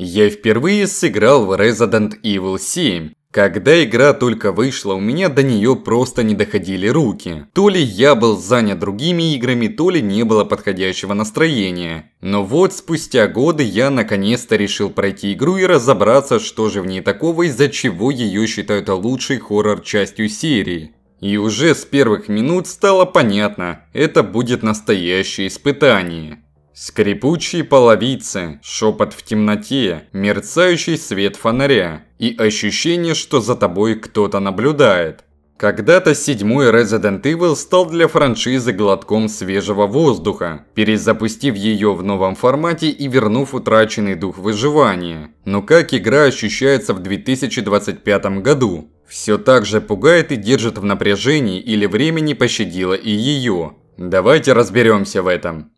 Я впервые сыграл в Resident Evil 7. Когда игра только вышла, у меня до нее просто не доходили руки. То ли я был занят другими играми, то ли не было подходящего настроения. Но вот спустя годы я наконец-то решил пройти игру и разобраться, что же в ней такого, из-за чего ее считают лучшей хоррор-частью серии. И уже с первых минут стало понятно, это будет настоящее испытание. Скрипучие половицы, шепот в темноте, мерцающий свет фонаря и ощущение, что за тобой кто-то наблюдает. Когда-то седьмой Resident Evil стал для франшизы глотком свежего воздуха, перезапустив ее в новом формате и вернув утраченный дух выживания. Но как игра ощущается в 2025 году? Все так же пугает и держит в напряжении, или время не пощадило и ее? Давайте разберемся в этом.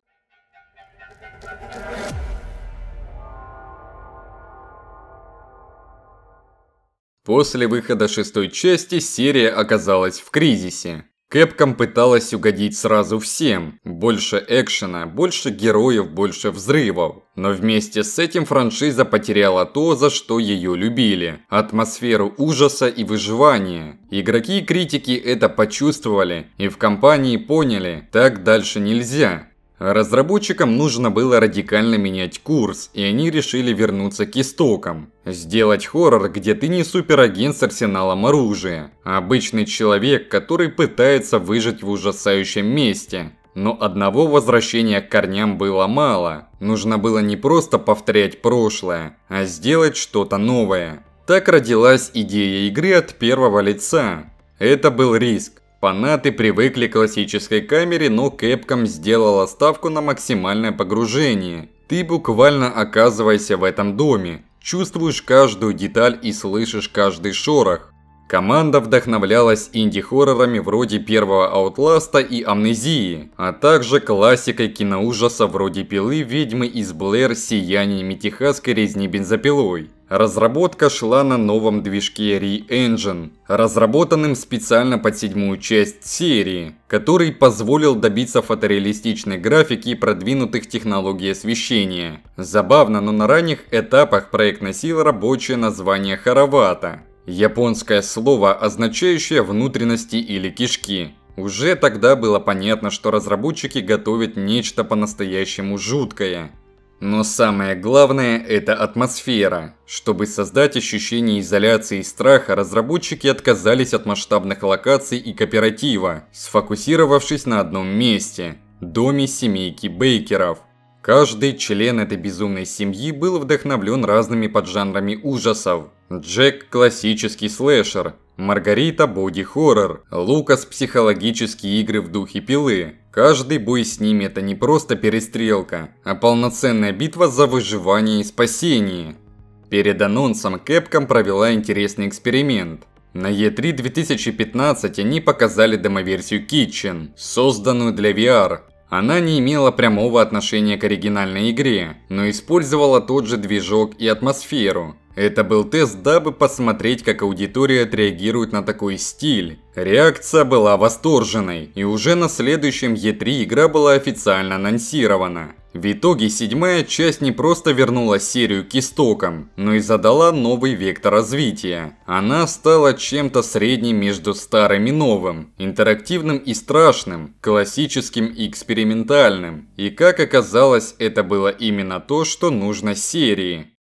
После выхода шестой части серия оказалась в кризисе. Capcom пыталась угодить сразу всем. Больше экшена, больше героев, больше взрывов. Но вместе с этим франшиза потеряла то, за что ее любили. Атмосферу ужаса и выживания. Игроки и критики это почувствовали и в компании поняли, так дальше нельзя. Разработчикам нужно было радикально менять курс, и они решили вернуться к истокам. Сделать хоррор, где ты не суперагент с арсеналом оружия, а обычный человек, который пытается выжить в ужасающем месте. Но одного возвращения к корням было мало. Нужно было не просто повторять прошлое, а сделать что-то новое. Так родилась идея игры от первого лица. Это был риск. Фанаты привыкли к классической камере, но Capcom сделала ставку на максимальное погружение. Ты буквально оказываешься в этом доме, чувствуешь каждую деталь и слышишь каждый шорох. Команда вдохновлялась инди-хоррорами вроде первого Outlast'а и Амнезии, а также классикой киноужаса вроде Пилы, Ведьмы из Блэр, Сияниями техасской резни бензопилой. Разработка шла на новом движке Re-Engine, разработанным специально под седьмую часть серии, который позволил добиться фотореалистичной графики и продвинутых технологий освещения. Забавно, но на ранних этапах проект носил рабочее название Харавата. Японское слово, означающее внутренности или кишки. Уже тогда было понятно, что разработчики готовят нечто по-настоящему жуткое. Но самое главное – это атмосфера. Чтобы создать ощущение изоляции и страха, разработчики отказались от масштабных локаций и кооператива, сфокусировавшись на одном месте – доме семейки Бейкеров. Каждый член этой безумной семьи был вдохновлен разными поджанрами ужасов. Джек – классический слэшер, Маргарита – боди-хоррор, Лукас – психологические игры в духе Пилы. Каждый бой с ними – это не просто перестрелка, а полноценная битва за выживание и спасение. Перед анонсом Capcom провела интересный эксперимент. На E3 2015 они показали демоверсию Kitchen, созданную для VR. Она не имела прямого отношения к оригинальной игре, но использовала тот же движок и атмосферу. Это был тест, дабы посмотреть, как аудитория отреагирует на такой стиль. Реакция была восторженной, и уже на следующем E3 игра была официально анонсирована. В итоге седьмая часть не просто вернула серию к истокам, но и задала новый вектор развития. Она стала чем-то средним между старым и новым, интерактивным и страшным, классическим и экспериментальным. И как оказалось, это было именно то, что нужно серии.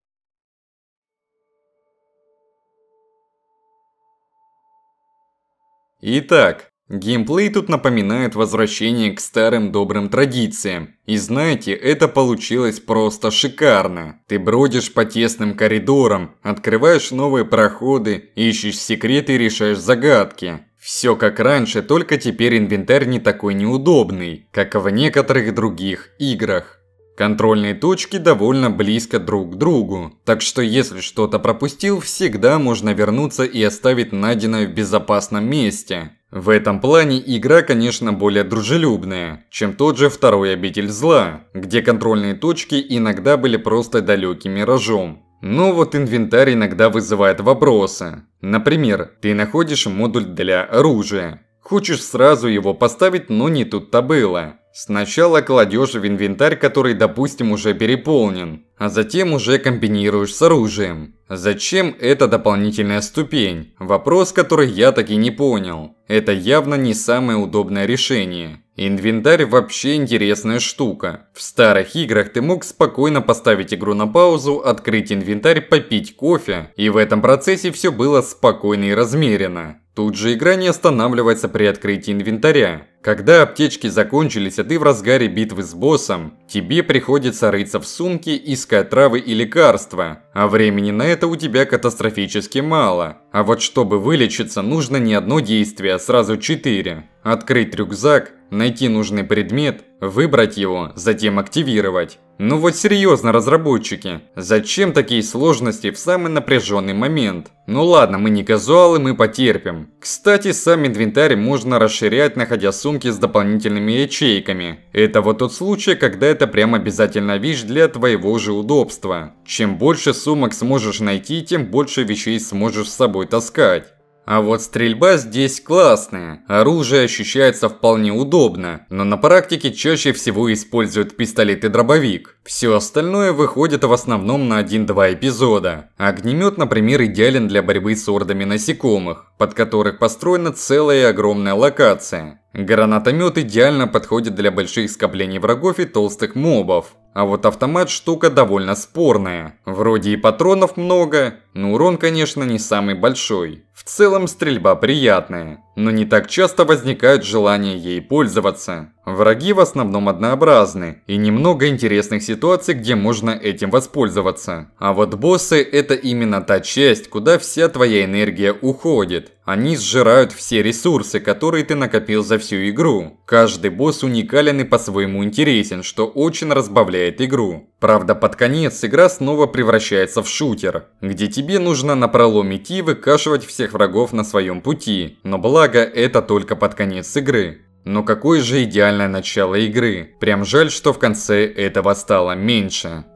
Итак, геймплей тут напоминает возвращение к старым добрым традициям. И знаете, это получилось просто шикарно. Ты бродишь по тесным коридорам, открываешь новые проходы, ищешь секреты и решаешь загадки. Все как раньше, только теперь инвентарь не такой неудобный, как в некоторых других играх. Контрольные точки довольно близко друг к другу, так что если что-то пропустил, всегда можно вернуться и оставить найденное в безопасном месте. В этом плане игра, конечно, более дружелюбная, чем тот же второй Обитель Зла, где контрольные точки иногда были просто далеким миражом. Но вот инвентарь иногда вызывает вопросы. Например, ты находишь модуль для оружия. Хочешь сразу его поставить, но не тут-то было. Сначала кладешь в инвентарь, который, допустим, уже переполнен, а затем уже комбинируешь с оружием. Зачем эта дополнительная ступень? Вопрос, который я так и не понял. Это явно не самое удобное решение. Инвентарь вообще интересная штука. В старых играх ты мог спокойно поставить игру на паузу, открыть инвентарь, попить кофе, и в этом процессе все было спокойно и размеренно. Тут же игра не останавливается при открытии инвентаря. Когда аптечки закончились, а ты в разгаре битвы с боссом, тебе приходится рыться в сумке, искать травы и лекарства, а времени на это у тебя катастрофически мало. А вот чтобы вылечиться, нужно не одно действие, а сразу 4. Открыть рюкзак, найти нужный предмет, выбрать его, затем активировать. Ну вот серьезно, разработчики, зачем такие сложности в самый напряженный момент? Ну ладно, мы не казуалы, мы потерпим. Кстати, сам инвентарь можно расширять, находя сумки с дополнительными ячейками. Это вот тот случай, когда это прям обязательная вещь для твоего же удобства. Чем больше сумок сможешь найти, тем больше вещей сможешь с собой таскать. А вот стрельба здесь классная, оружие ощущается вполне удобно, но на практике чаще всего используют пистолет и дробовик. Все остальное выходит в основном на 1-2 эпизода. Огнемет, например, идеален для борьбы с ордами насекомых, под которых построена целая огромная локация. Гранатомет идеально подходит для больших скоплений врагов и толстых мобов. А вот автомат штука довольно спорная. Вроде и патронов много, но урон, конечно, не самый большой. В целом стрельба приятная, но не так часто возникает желание ей пользоваться. Враги в основном однообразны, и немного интересных ситуаций, где можно этим воспользоваться. А вот боссы – это именно та часть, куда вся твоя энергия уходит. Они сжирают все ресурсы, которые ты накопил за всю игру. Каждый босс уникален и по-своему интересен, что очень разбавляет игру. Правда, под конец игра снова превращается в шутер, где тебе нужно напролом идти и выкашивать всех врагов на своем пути. Но благо, это только под конец игры. Но какое же идеальное начало игры. Прям жаль, что в конце этого стало меньше.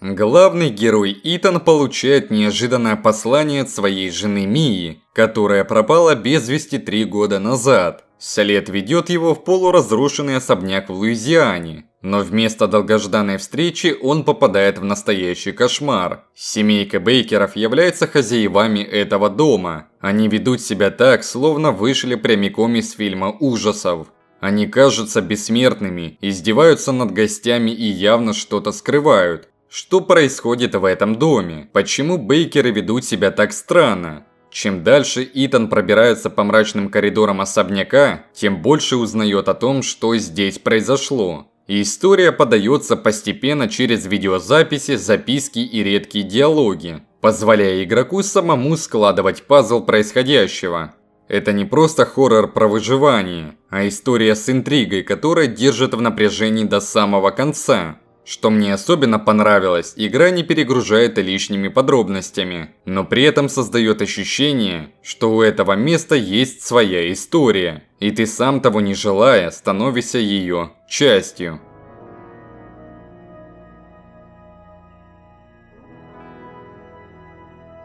Главный герой Итан получает неожиданное послание от своей жены Мии, которая пропала без вести 3 года назад. След ведет его в полуразрушенный особняк в Луизиане. Но вместо долгожданной встречи он попадает в настоящий кошмар. Семейка Бейкеров является хозяевами этого дома. Они ведут себя так, словно вышли прямиком из фильма ужасов. Они кажутся бессмертными, издеваются над гостями и явно что-то скрывают. Что происходит в этом доме? Почему Бейкеры ведут себя так странно? Чем дальше Итан пробирается по мрачным коридорам особняка, тем больше узнает о том, что здесь произошло. И история подается постепенно через видеозаписи, записки и редкие диалоги, позволяя игроку самому складывать пазл происходящего. Это не просто хоррор про выживание, а история с интригой, которая держит в напряжении до самого конца. Что мне особенно понравилось, игра не перегружает лишними подробностями, но при этом создает ощущение, что у этого места есть своя история, и ты сам того не желая, становишься ее частью.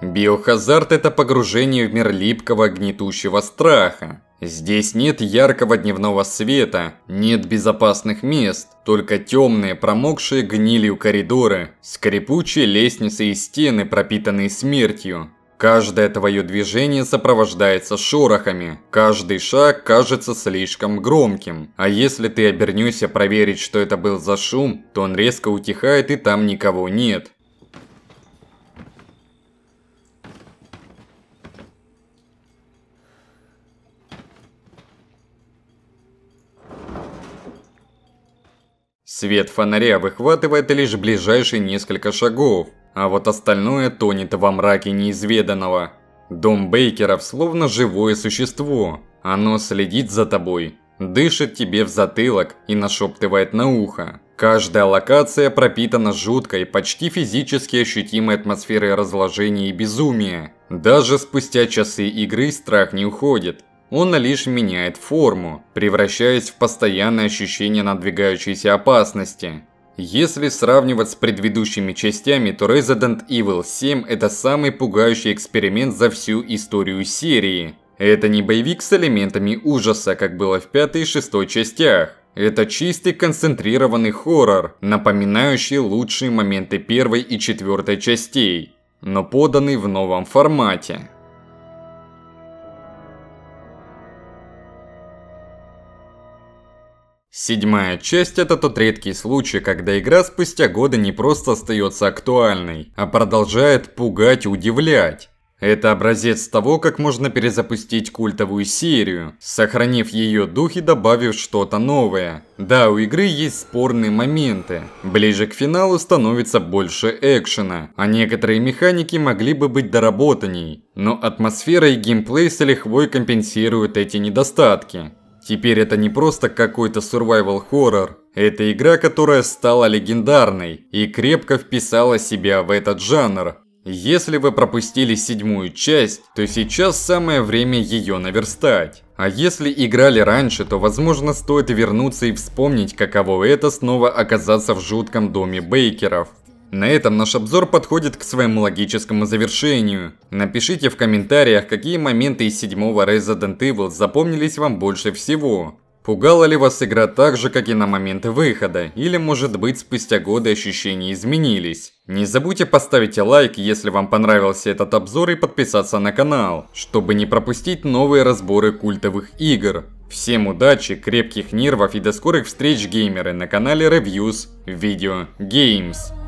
Биохазард – это погружение в мир липкого гнетущего страха. Здесь нет яркого дневного света, нет безопасных мест, только темные, промокшие гнилью коридоры, скрипучие лестницы и стены, пропитанные смертью. Каждое твое движение сопровождается шорохами, каждый шаг кажется слишком громким, а если ты обернешься проверить, что это был за шум, то он резко утихает и там никого нет. Свет фонаря выхватывает лишь ближайшие несколько шагов, а вот остальное тонет во мраке неизведанного. Дом Бейкеров словно живое существо. Оно следит за тобой, дышит тебе в затылок и нашептывает на ухо. Каждая локация пропитана жуткой, почти физически ощутимой атмосферой разложения и безумия. Даже спустя часы игры страх не уходит. Он лишь меняет форму, превращаясь в постоянное ощущение надвигающейся опасности. Если сравнивать с предыдущими частями, то Resident Evil 7 это самый пугающий эксперимент за всю историю серии. Это не боевик с элементами ужаса, как было в 5 и 6 частях. Это чистый концентрированный хоррор, напоминающий лучшие моменты 1 и 4 частей, но поданный в новом формате. Седьмая часть – это тот редкий случай, когда игра спустя годы не просто остается актуальной, а продолжает пугать и удивлять. Это образец того, как можно перезапустить культовую серию, сохранив ее дух и добавив что-то новое. Да, у игры есть спорные моменты. Ближе к финалу становится больше экшена, а некоторые механики могли бы быть доработанней. Но атмосфера и геймплей с лихвой компенсируют эти недостатки. Теперь это не просто какой-то survival horror. Это игра, которая стала легендарной и крепко вписала себя в этот жанр. Если вы пропустили 7-ю часть, то сейчас самое время ее наверстать. А если играли раньше, то возможно стоит вернуться и вспомнить, каково это снова оказаться в жутком доме Бейкеров. На этом наш обзор подходит к своему логическому завершению. Напишите в комментариях, какие моменты из 7-го Resident Evil запомнились вам больше всего. Пугала ли вас игра так же, как и на момент выхода, или может быть спустя годы ощущения изменились? Не забудьте поставить лайк, если вам понравился этот обзор, и подписаться на канал, чтобы не пропустить новые разборы культовых игр. Всем удачи, крепких нервов и до скорых встреч, геймеры, на канале Reviews Video Games.